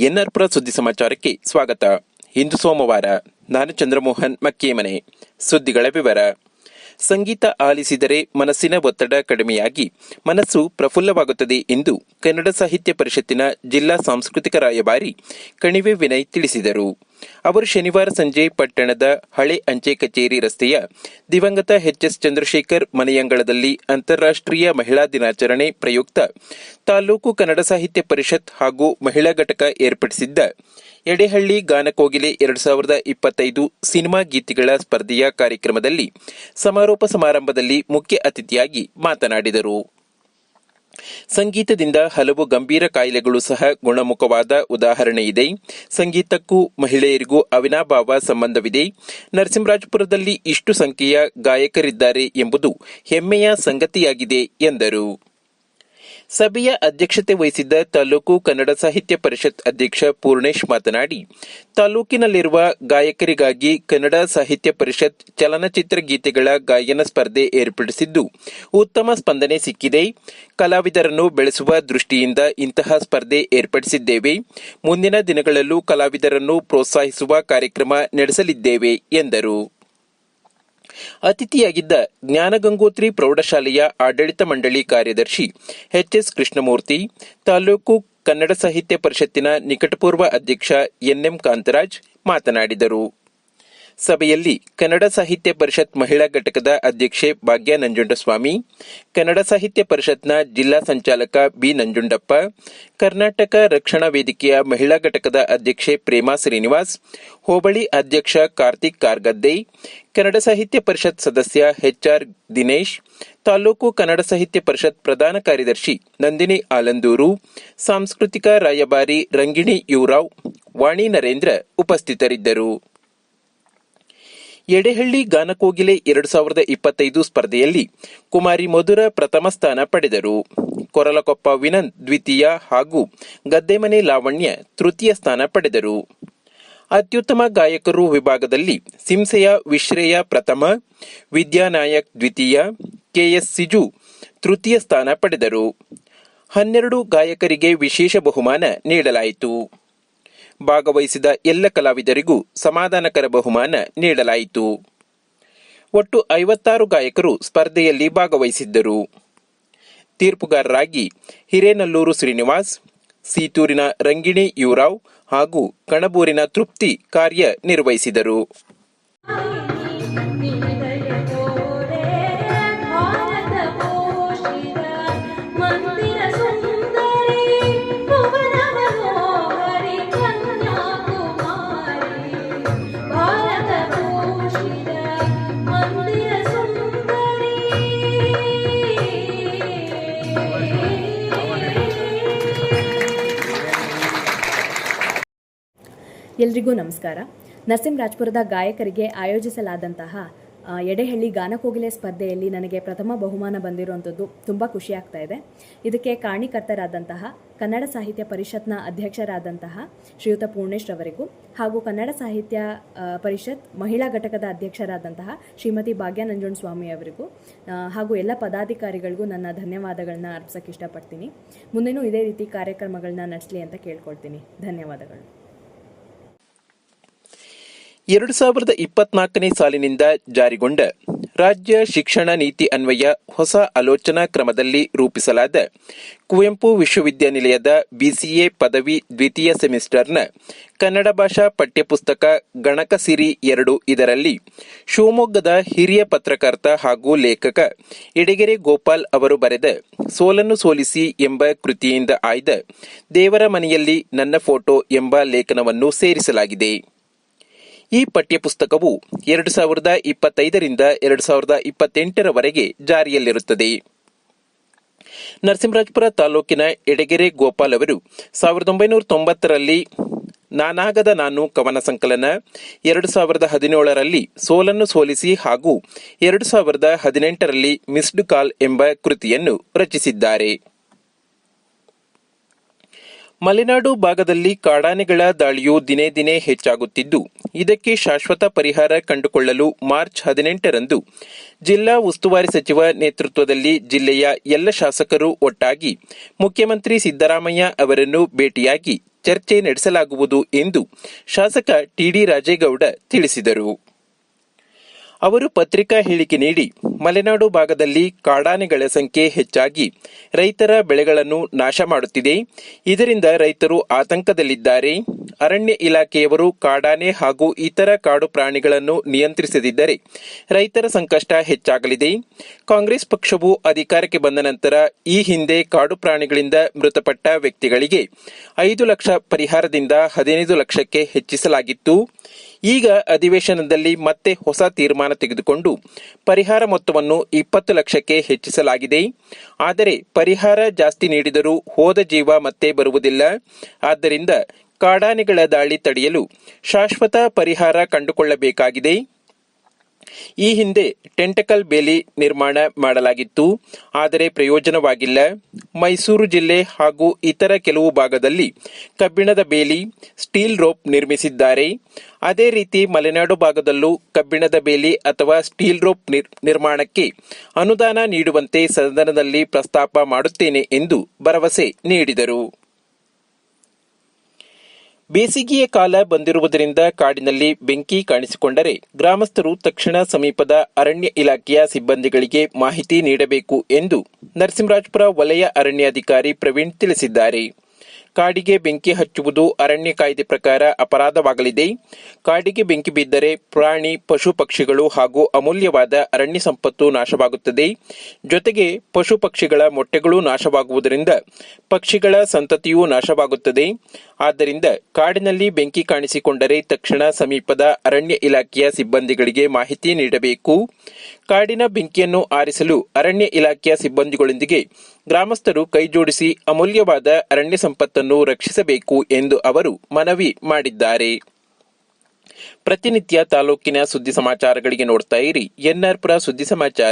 ಎನ್ಆರ್ಪುರ ಸುದ್ದಿ ಸಮಾಚಾರಕ್ಕೆ ಸ್ವಾಗತ. ಇಂದು ಸೋಮವಾರ. ನಾನು ಚಂದ್ರಮೋಹನ್ ಮಕ್ಕೇಮನೆ. ಸುದ್ದಿಗಳ ವಿವರ. ಸಂಗೀತ ಆಲಿಸಿದರೆ ಮನಸ್ಸಿನ ಒತ್ತಡ ಕಡಿಮೆಯಾಗಿ ಮನಸ್ಸು ಪ್ರಫುಲ್ಲವಾಗುತ್ತದೆ ಎಂದು ಕನ್ನಡ ಸಾಹಿತ್ಯ ಪರಿಷತ್ತಿನ ಜಿಲ್ಲಾ ಸಾಂಸ್ಕೃತಿಕ ರಾಯಭಾರಿ ಕಣಿವೆ ವಿನಯ್ ತಿಳಿಸಿದರು. ಅವರು ಶನಿವಾರ ಸಂಜೆ ಪಟ್ಟಣದ ಹಳೆ ಅಂಚೆ ಕಚೇರಿ ರಸ್ತೆಯ ದಿವಂಗತ ಎಚ್.ಎಸ್. ಚಂದ್ರಶೇಖರ್ ಮನೆಯಂಗಳದಲ್ಲಿ ಅಂತಾರಾಷ್ಟ್ರೀಯ ಮಹಿಳಾ ದಿನಾಚರಣೆ ಪ್ರಯುಕ್ತ ತಾಲೂಕು ಕನ್ನಡ ಸಾಹಿತ್ಯ ಪರಿಷತ್ ಹಾಗೂ ಮಹಿಳಾ ಘಟಕ ಏರ್ಪಡಿಸಿದ್ದ ಎಡೆಹಳ್ಳಿ ಗಾನಕೋಗಿಲೆ 2025 ಸಿನಿಮಾ ಗೀತೆಗಳ ಸ್ಪರ್ಧೆಯ ಕಾರ್ಯಕ್ರಮದಲ್ಲಿ ಸಮಾರೋಪ ಸಮಾರಂಭದಲ್ಲಿ ಮುಖ್ಯ ಅತಿಥಿಯಾಗಿ ಮಾತನಾಡಿದರು. ಸಂಗೀತದಿಂದ ಹಲವು ಗಂಭೀರ ಕಾಯಿಲೆಗಳು ಸಹ ಗುಣಮುಖವಾದ ಉದಾಹರಣೆಯಿದೆ. ಸಂಗೀತಕ್ಕೂ ಮಹಿಳೆಯರಿಗೂ ಅವಿನಾಭಾವ ಸಂಬಂಧವಿದೆ. ನರಸಿಂಹರಾಜಪುರದಲ್ಲಿ ಇಷ್ಟು ಸಂಖ್ಯೆಯ ಗಾಯಕರಿದ್ದಾರೆ ಎಂಬುದು ಹೆಮ್ಮೆಯ ಸಂಗತಿಯಾಗಿದೆ ಎಂದರು. ಸಭೆಯ ಅಧ್ಯಕ್ಷತೆ ವಹಿಸಿದ್ದ ತಾಲೂಕು ಕನ್ನಡ ಸಾಹಿತ್ಯ ಪರಿಷತ್ ಅಧ್ಯಕ್ಷ ಪೂರ್ಣೇಶ್ ಮಾತನಾಡಿ, ತಾಲೂಕಿನಲ್ಲಿರುವ ಗಾಯಕರಿಗಾಗಿ ಕನ್ನಡ ಸಾಹಿತ್ಯ ಪರಿಷತ್ ಚಲನಚಿತ್ರ ಗೀತೆಗಳ ಗಾಯನ ಸ್ಪರ್ಧೆ ಏರ್ಪಡಿಸಿದ್ದು ಉತ್ತಮ ಸ್ಪಂದನೆ ಸಿಕ್ಕಿದೆ. ಕಲಾವಿದರನ್ನು ಬೆಳೆಸುವ ದೃಷ್ಟಿಯಿಂದ ಇಂತಹ ಸ್ಪರ್ಧೆ ಏರ್ಪಡಿಸಿದ್ದೇವೆ. ಮುಂದಿನ ದಿನಗಳಲ್ಲೂ ಕಲಾವಿದರನ್ನು ಪ್ರೋತ್ಸಾಹಿಸುವ ಕಾರ್ಯಕ್ರಮ ನಡೆಸಲಿದ್ದೇವೆ ಎಂದರು. ಅತಿಥಿಯಾಗಿದ್ದ ಜ್ಞಾನಗಂಗೋತ್ರಿ ಪ್ರೌಢಶಾಲೆಯ ಆಡಳಿತ ಮಂಡಳಿ ಕಾರ್ಯದರ್ಶಿ ಎಚ್.ಎಸ್. ಕೃಷ್ಣಮೂರ್ತಿ, ತಾಲೂಕು ಕನ್ನಡ ಸಾಹಿತ್ಯ ಪರಿಷತ್ತಿನ ನಿಕಟಪೂರ್ವ ಅಧ್ಯಕ್ಷ ಎನ್.ಎಂ. ಕಾಂತರಾಜ್ ಮಾತನಾಡಿದರು. ಸಭೆಯಲ್ಲಿ ಕನ್ನಡ ಸಾಹಿತ್ಯ ಪರಿಷತ್ ಮಹಿಳಾ ಘಟಕದ ಅಧ್ಯಕ್ಷೆ ಭಾಗ್ಯ ನಂಜುಂಡಸ್ವಾಮಿ, ಕನ್ನಡ ಸಾಹಿತ್ಯ ಪರಿಷತ್ನ ಜಿಲ್ಲಾ ಸಂಚಾಲಕ ಬಿ. ನಂಜುಂಡಪ್ಪ, ಕರ್ನಾಟಕ ರಕ್ಷಣಾ ವೇದಿಕೆಯ ಮಹಿಳಾ ಘಟಕದ ಅಧ್ಯಕ್ಷೆ ಪ್ರೇಮಾ ಶ್ರೀನಿವಾಸ್, ಹೋಬಳಿ ಅಧ್ಯಕ್ಷ ಕಾರ್ತಿಕ್ ಕಾರ್ಗದ್ದೆ, ಕನ್ನಡ ಸಾಹಿತ್ಯ ಪರಿಷತ್ ಸದಸ್ಯ ಎಚ್.ಆರ್. ದಿನೇಶ್, ತಾಲೂಕು ಕನ್ನಡ ಸಾಹಿತ್ಯ ಪರಿಷತ್ ಪ್ರಧಾನ ಕಾರ್ಯದರ್ಶಿ ನಂದಿನಿ ಆಲಂದೂರು, ಸಾಂಸ್ಕೃತಿಕ ರಾಯಭಾರಿ ರಂಗಿಣಿ ಯುವರಾವ್, ವಾಣಿ ನರೇಂದ್ರ ಉಪಸ್ಥಿತರಿದ್ದರು. ಎಡೆಹಳ್ಳಿ ಗಾನಕೋಗಿಲೆ 2025 ಸ್ಪರ್ಧೆಯಲ್ಲಿ ಕುಮಾರಿ ಮಧುರ ಪ್ರಥಮ ಸ್ಥಾನ ಪಡೆದರು. ಕೊರಲಕೊಪ್ಪ ವಿನಂತ್ ದ್ವಿತೀಯ ಹಾಗೂ ಗದ್ದೆಮನೆ ಲಾವಣ್ಯ ತೃತೀಯ ಸ್ಥಾನ ಪಡೆದರು. ಅತ್ಯುತ್ತಮ ಗಾಯಕರು ವಿಭಾಗದಲ್ಲಿ ಸಿಂಸೆಯ ವಿಶ್ರೇಯ ಪ್ರಥಮ, ವಿದ್ಯಾನಾಯಕ್ ದ್ವಿತೀಯ, ಕೆಎಸ್ ಸಿಜು ತೃತೀಯ ಸ್ಥಾನ ಪಡೆದರು. 12 ಗಾಯಕರಿಗೆ ವಿಶೇಷ ಬಹುಮಾನ ನೀಡಲಾಯಿತು. ಭಾಗವಹಿಸಿದ ಎಲ್ಲ ಕಲಾವಿದರಿಗೂ ಸಮಾಧಾನಕರ ಬಹುಮಾನ ನೀಡಲಾಯಿತು. ಒಟ್ಟು 56 ಗಾಯಕರು ಸ್ಪರ್ಧೆಯಲ್ಲಿ ಭಾಗವಹಿಸಿದ್ದರು. ತೀರ್ಪುಗಾರರಾಗಿ ಹಿರೇನಲ್ಲೂರು ಶ್ರೀನಿವಾಸ್, ಸೀತೂರಿನ ರಂಗಿಣಿ ಯುವರಾವ್ ಹಾಗೂ ಕಣಬೂರಿನ ತೃಪ್ತಿ ಕಾರ್ಯ ನಿರ್ವಹಿಸಿದರು. ಎಲ್ರಿಗೂ ನಮಸ್ಕಾರ. ನರಸಿಂಹರಾಜಪುರದ ಗಾಯಕರಿಗೆ ಆಯೋಜಿಸಲಾದಂತಹ ಎಡೆಹಳ್ಳಿ ಗಾನಕೋಗಿಲೆ ಸ್ಪರ್ಧೆಯಲ್ಲಿ ನನಗೆ ಪ್ರಥಮ ಬಹುಮಾನ ಬಂದಿರುವಂಥದ್ದು ತುಂಬ ಖುಷಿಯಾಗ್ತಾ ಇದೆ. ಇದಕ್ಕೆ ಕಾರಣೀಕರ್ತರಾದಂತಹ ಕನ್ನಡ ಸಾಹಿತ್ಯ ಪರಿಷತ್ನ ಅಧ್ಯಕ್ಷರಾದಂತಹ ಶ್ರೀಯುತ ಪೂರ್ಣೇಶ್ ರವರಿಗೂ ಹಾಗೂ ಕನ್ನಡ ಸಾಹಿತ್ಯ ಪರಿಷತ್ ಮಹಿಳಾ ಘಟಕದ ಅಧ್ಯಕ್ಷರಾದಂತಹ ಶ್ರೀಮತಿ ಭಾಗ್ಯ ನಂಜುಂಡಸ್ವಾಮಿ ಅವರಿಗೂ ಹಾಗೂ ಎಲ್ಲ ಪದಾಧಿಕಾರಿಗಳಿಗೂ ನನ್ನ ಧನ್ಯವಾದಗಳನ್ನ ಅರ್ಪಿಸೋಕ್ಕೆ ಇಷ್ಟಪಡ್ತೀನಿ. ಮುಂದೆನೂ ಇದೇ ರೀತಿ ಕಾರ್ಯಕ್ರಮಗಳನ್ನ ನಡೆಸಲಿ ಅಂತ ಕೇಳ್ಕೊಳ್ತೀನಿ. ಧನ್ಯವಾದಗಳು. 2024ನೇ ಸಾಲಿನಿಂದ ಜಾರಿಗೊಂಡ ರಾಜ್ಯ ಶಿಕ್ಷಣ ನೀತಿ ಅನ್ವಯ ಹೊಸ ಆಲೋಚನಾ ಕ್ರಮದಲ್ಲಿ ರೂಪಿಸಲಾದ ಕುವೆಂಪು ವಿಶ್ವವಿದ್ಯಾನಿಲಯದ BCA ಪದವಿ ದ್ವಿತೀಯ ಸೆಮಿಸ್ಟರ್ನ ಕನ್ನಡ ಭಾಷಾ ಪಠ್ಯಪುಸ್ತಕ ಗಣಕಸಿರಿ 2 ಇದರಲ್ಲಿ ಶಿವಮೊಗ್ಗದ ಹಿರಿಯ ಪತ್ರಕರ್ತ ಹಾಗೂ ಲೇಖಕ ಎಡೆಗೆರೆ ಗೋಪಾಲ್ ಅವರು ಬರೆದ ಸೋಲನ್ನು ಸೋಲಿಸಿ ಎಂಬ ಕೃತಿಯಿಂದ ಆಯ್ದ ದೇವರ ಮನೆಯಲ್ಲಿ ನನ್ನ ಫೋಟೋ ಎಂಬ ಲೇಖನವನ್ನು ಸೇರಿಸಲಾಗಿದೆ. ಈ ಪಠ್ಯಪುಸ್ತಕವು 2025ರಿಂದ 2028ರವರೆಗೆ ಜಾರಿಯಲ್ಲಿರುತ್ತದೆ. ನರಸಿಂಹರಾಜಪುರ ತಾಲೂಕಿನ ಎಡೆಗೆರೆ ಗೋಪಾಲ್ ಅವರು 1990ರಲ್ಲಿ ನಾನಾಗದ ನಾನು ಕವನ ಸಂಕಲನ, 2017ರಲ್ಲಿ ಸೋಲನ್ನು ಸೋಲಿಸಿ ಹಾಗೂ 2018ರಲ್ಲಿ ಮಿಸ್ಡ್ ಕಾಲ್ ಎಂಬ ಕೃತಿಯನ್ನು ರಚಿಸಿದ್ದಾರೆ. ಮಲೆನಾಡು ಭಾಗದಲ್ಲಿ ಕಾಡಾನೆಗಳ ದಾಳಿಯು ದಿನೇ ದಿನೇ ಹೆಚ್ಚಾಗುತ್ತಿದ್ದು, ಇದಕ್ಕೆ ಶಾಶ್ವತ ಪರಿಹಾರ ಕಂಡುಕೊಳ್ಳಲು ಮಾರ್ಚ್ 18ರಂದು ಜಿಲ್ಲಾ ಉಸ್ತುವಾರಿ ಸಚಿವ ನೇತೃತ್ವದಲ್ಲಿ ಜಿಲ್ಲೆಯ ಎಲ್ಲ ಶಾಸಕರು ಒಟ್ಟಾಗಿ ಮುಖ್ಯಮಂತ್ರಿ ಸಿದ್ದರಾಮಯ್ಯ ಅವರನ್ನು ಭೇಟಿಯಾಗಿ ಚರ್ಚೆ ನಡೆಸಲಾಗುವುದು ಎಂದು ಶಾಸಕ ಟಿಡಿ ರಾಜೇಗೌಡ ತಿಳಿಸಿದರು. ಅವರು ಪತ್ರಿಕಾ ಹೇಳಿಕೆ ನೀಡಿ, ಮಲೆನಾಡು ಭಾಗದಲ್ಲಿ ಕಾಡಾನೆಗಳ ಸಂಖ್ಯೆ ಹೆಚ್ಚಾಗಿ ರೈತರ ಬೆಳೆಗಳನ್ನು ನಾಶ ಮಾಡುತ್ತಿದೆ. ಇದರಿಂದ ರೈತರು ಆತಂಕದಲ್ಲಿದ್ದಾರೆ. ಅರಣ್ಯ ಇಲಾಖೆಯವರು ಕಾಡಾನೆ ಹಾಗೂ ಇತರ ಕಾಡು ಪ್ರಾಣಿಗಳನ್ನು ನಿಯಂತ್ರಿಸದಿದ್ದರೆ ರೈತರ ಸಂಕಷ್ಟ ಹೆಚ್ಚಾಗಲಿದೆ. ಕಾಂಗ್ರೆಸ್ ಪಕ್ಷವು ಅಧಿಕಾರಕ್ಕೆ ಬಂದ ನಂತರ ಈ ಹಿಂದೆ ಕಾಡು ಪ್ರಾಣಿಗಳಿಂದ ಮೃತಪಟ್ಟ ವ್ಯಕ್ತಿಗಳಿಗೆ 5 ಲಕ್ಷ ಪರಿಹಾರದಿಂದ 15 ಲಕ್ಷಕ್ಕೆ ಹೆಚ್ಚಿಸಲಾಗಿತ್ತು. ಈಗ ಅಧಿವೇಶನದಲ್ಲಿ ಮತ್ತೆ ಹೊಸ ತೀರ್ಮಾನ ತೆಗೆದುಕೊಂಡು ಪರಿಹಾರ ಮೊತ್ತವನ್ನು 20 ಲಕ್ಷಕ್ಕೆ ಹೆಚ್ಚಿಸಲಾಗಿದೆ. ಆದರೆ ಪರಿಹಾರ ಜಾಸ್ತಿ ನೀಡಿದರೂ ಹೋದ ಜೀವ ಮತ್ತೆ ಬರುವುದಿಲ್ಲ. ಆದ್ದರಿಂದ ಕಾಡಾನೆಗಳ ದಾಳಿ ತಡೆಯಲು ಶಾಶ್ವತ ಪರಿಹಾರ ಕಂಡುಕೊಳ್ಳಬೇಕಾಗಿದೆ. ಈ ಹಿಂದೆ ಟೆಂಟಕಲ್ ಬೇಲಿ ನಿರ್ಮಾಣ ಮಾಡಲಾಗಿತ್ತು, ಆದರೆ ಪ್ರಯೋಜನವಾಗಿಲ್ಲ. ಮೈಸೂರು ಜಿಲ್ಲೆ ಹಾಗೂ ಇತರ ಕೆಲವು ಭಾಗದಲ್ಲಿ ಕಬ್ಬಿಣದ ಬೇಲಿ, ಸ್ಟೀಲ್ ರೋಪ್ ನಿರ್ಮಿಸಿದ್ದಾರೆ. ಅದೇ ರೀತಿ ಮಲೆನಾಡು ಭಾಗದಲ್ಲೂ ಕಬ್ಬಿಣದ ಬೇಲಿ ಅಥವಾ ಸ್ಟೀಲ್ ರೋಪ್ ನಿರ್ಮಾಣಕ್ಕೆ ಅನುದಾನ ನೀಡುವಂತೆ ಸದನದಲ್ಲಿ ಪ್ರಸ್ತಾಪ ಮಾಡುತ್ತೇನೆ ಎಂದು ಭರವಸೆ ನೀಡಿದರು. ಬೇಸಿಗೆಯ ಕಾಲ ಬಂದಿರುವುದರಿಂದ ಕಾಡಿನಲ್ಲಿ ಬೆಂಕಿ ಕಾಣಿಸಿಕೊಂಡರೆ ಗ್ರಾಮಸ್ಥರು ತಕ್ಷಣ ಸಮೀಪದ ಅರಣ್ಯ ಇಲಾಖೆಯ ಸಿಬ್ಬಂದಿಗಳಿಗೆ ಮಾಹಿತಿ ನೀಡಬೇಕು ಎಂದು ನರಸಿಂಹರಾಜಪುರ ವಲಯ ಅರಣ್ಯಾಧಿಕಾರಿ ಪ್ರವೀಣ್ ತಿಳಿಸಿದ್ದಾರೆ. ಕಾಡಿಗೆ ಬೆಂಕಿ ಹಚ್ಚುವುದು ಅರಣ್ಯ ಕಾಯ್ದೆ ಪ್ರಕಾರ ಅಪರಾಧವಾಗಲಿದೆ. ಕಾಡಿಗೆ ಬೆಂಕಿ ಬಿದ್ದರೆ ಪ್ರಾಣಿ, ಪಶು ಪಕ್ಷಿಗಳು ಹಾಗೂ ಅಮೂಲ್ಯವಾದ ಅರಣ್ಯ ಸಂಪತ್ತು ನಾಶವಾಗುತ್ತದೆ. ಜೊತೆಗೆ ಪಶು ಪಕ್ಷಿಗಳ ಮೊಟ್ಟೆಗಳು ನಾಶವಾಗುವುದರಿಂದ ಪಕ್ಷಿಗಳ ಸಂತತಿಯೂ ನಾಶವಾಗುತ್ತದೆ. ಆದ್ದರಿಂದ ಕಾಡಿನಲ್ಲಿ ಬೆಂಕಿ ಕಾಣಿಸಿಕೊಂಡರೆ ತಕ್ಷಣ ಸಮೀಪದ ಅರಣ್ಯ ಇಲಾಖೆಯ ಸಿಬ್ಬಂದಿಗಳಿಗೆ ಮಾಹಿತಿ ನೀಡಬೇಕು. ಕಾಡಿನ ಬೆಂಕಿಯನ್ನು ಆರಿಸಲು ಅರಣ್ಯ ಇಲಾಖೆಯ ಸಿಬ್ಬಂದಿಗಳೊಂದಿಗೆ ಗ್ರಾಮಸ್ಥರು ಕೈಜೋಡಿಸಿ ಅಮೂಲ್ಯವಾದ ಅರಣ್ಯ ಸಂಪತ್ತನ್ನು ರಕ್ಷಿಸಬೇಕು ಎಂದು ಅವರು ಮನವಿ ಮಾಡಿದ್ದಾರೆ. ಪ್ರತಿನಿತ್ಯ ತಾಲೂಕಿನ ಸುದ್ದಿ ಸಮಾಚಾರಗಳಿಗೆ ನೋಡ್ತಾ ಇರಿ NR ಪುರ ಸುದ್ದಿ ಸಮಾಚಾರ.